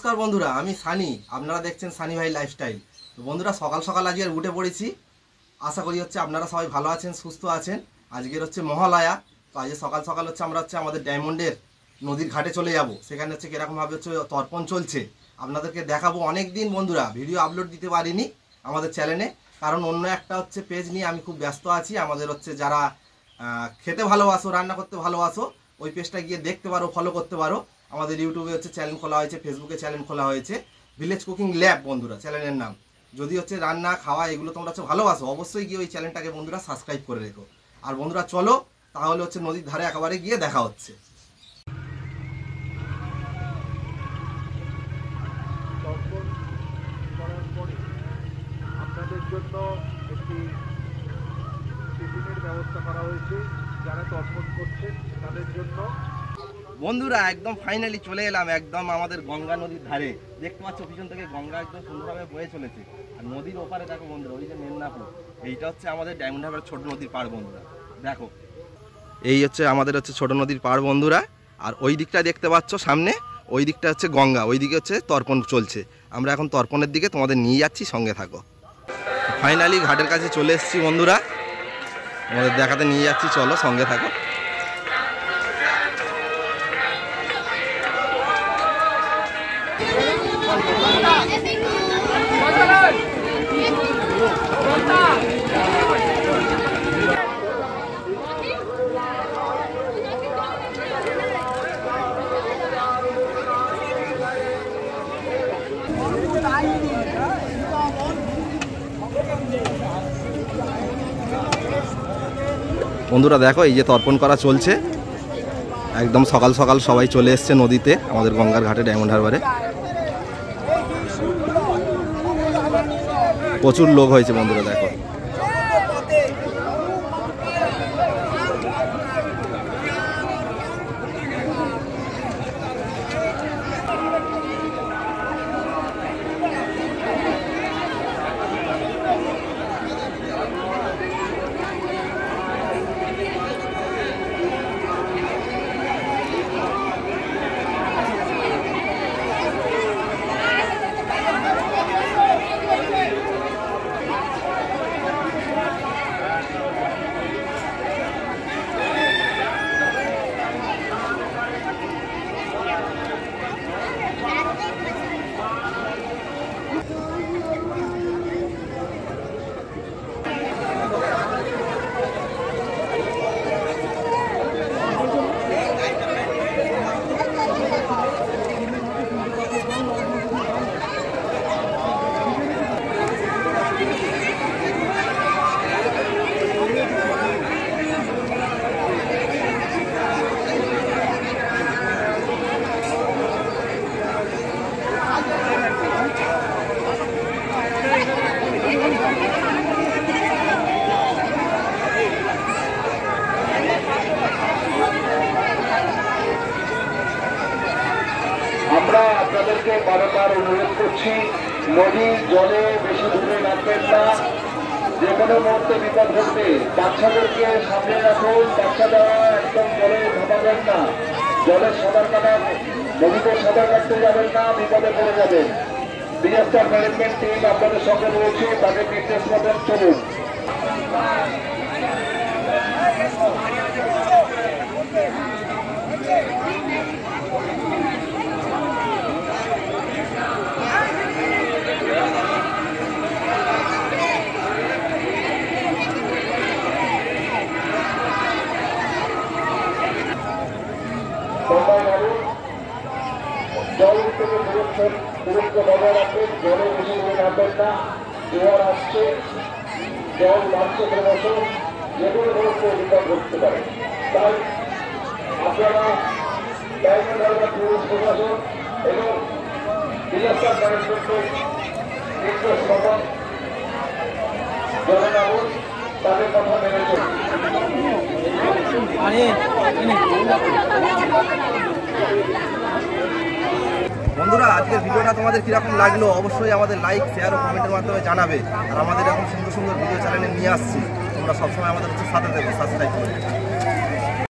নমস্কার বন্ধুরা, আমি সানি। আপনারা দেখছেন সানি ভাই লাইফস্টাইল। তো বন্ধুরা, সকাল সকাল আজকে উঠে পড়েছি। আশা করি আপনারা সবাই ভালো আছেন, সুস্থ আছেন। আজকের মহালয়া। তো আজকে সকাল সকাল আমরা আমাদের ডায়মন্ডের নদীর ঘাটে চলে যাব। সেখানে কীরকমভাবে তর্পণ চলছে আপনাদেরকে দেখাবো। অনেক দিন বন্ধুরা ভিডিও আপলোড দিতে পারিনি আমাদের চ্যানেলে, কারণ অন্য একটা পেজ নিয়ে আমি খুব ব্যস্ত আছি। আমাদের যারা খেতে ভালোবাসো, রান্না করতে ভালোবাসো, ওই পেজটা গিয়ে দেখতে পারো, ফলো করতে পারো। আমাদের ইউটিউবে চ্যানেল খোলা হয়েছে, ফেসবুকে চ্যানেল খোলা হয়েছে, ভিলেজ কুকিং ল্যাব বন্ধুরা চ্যানেলের নাম। যদি রান্না খাওয়া এগুলো তোমরা ভালোবাসো, অবশ্যই গিয়ে ওই চ্যানেলটাকে বন্ধুরা সাবস্ক্রাইব করে রেখো। আর বন্ধুরা চলো তাহলে নদীর ধারে একেবারে গিয়ে দেখা হচ্ছে। তর্পণ করার পরে আপনাদের জন্য একটি টিফিনের ব্যবস্থা করা হয়েছে। যারা তর্পণ করছেন তাদের জন্য। বন্ধুরা একদম ফাইনালি চলে এলাম একদম আমাদের গঙ্গা নদীর ধারে। দেখতে পাচ্ছ পিছন থেকে গঙ্গা একদম সুন্দরভাবে বয়ে চলেছে। আর নদীর ওপারে দেখো বন্ধুরা, ওই যে মেদিনীপুর, এইটা আমাদের ডায়মন্ড হারবার ছোট নদীর পাড় বন্ধুরা। দেখো এই আমাদের ছোট নদীর পাড় বন্ধুরা। আর ওই দিকটা দেখতে পাচ্ছ সামনে, ওই দিকটা গঙ্গা, ওই দিকে তর্পণ চলছে। আমরা এখন তর্পণের দিকে তোমাদের নিয়ে যাচ্ছি, সঙ্গে থাকো। ফাইনালি ঘাটের কাছে চলে এসেছি বন্ধুরা, তোমাদের দেখাতে নিয়ে যাচ্ছি, চলো সঙ্গে থাকো। বন্ধুরা দেখো এই যে তর্পণ করা চলছে, একদম সকাল সকাল সবাই চলে এসছে নদীতে, আমাদের গঙ্গার ঘাটে ডায়মন্ড হারবারে। প্রচুর লোক হয়েছে বন্ধুরা, দেখো। আমরা আপনাদেরকে বারবার অনুরোধ করছি, নদীর জলে বেশি দূরে নামবেন না। যে কোনো মুহূর্তে বিপদ ঘটবে। বাচ্চাদেরকে সামনে রাখুন, বাচ্চারা একদম জলে ঢাকাবেন না। জলের সাঁতার কাটার, নদীতে সাঁতার কাটতে যাবেন না, বিপদে পড়ে যাবেন। ডিজাস্টার ম্যানেজমেন্ট টিম আপনাদের সঙ্গে রয়েছে, তাদের নির্দেশ মতন চলুন। জল থেকে দূরত্ব বজায় রাখবেন, জলে বেশি দূরে নামবেন না। জোয়ার আসছে, জল বাড়ছে ক্রমশ, যে কোনো মুহূর্তে বিপদ ঘটতে পারে। তাই আপনারা ডায়মন্ড হারবার টুরিস্ট প্রশাসন এবং ডিজাস্টার ম্যানেজমেন্টের নির্দেশ মতন জলে নামুন, তাদের কথা মেনে চলুন। বন্ধুরা আজকের ভিডিওটা তোমাদের কীরকম লাগলো অবশ্যই আমাদের লাইক, শেয়ার ও কমেন্টের মাধ্যমে জানাবে। আর আমাদের এখন সুন্দর সুন্দর ভিডিও চ্যানেলে নিয়ে আসছি, তোমরা সবসময় আমাদের সাথে দেখো, সাবস্ক্রাইব করে।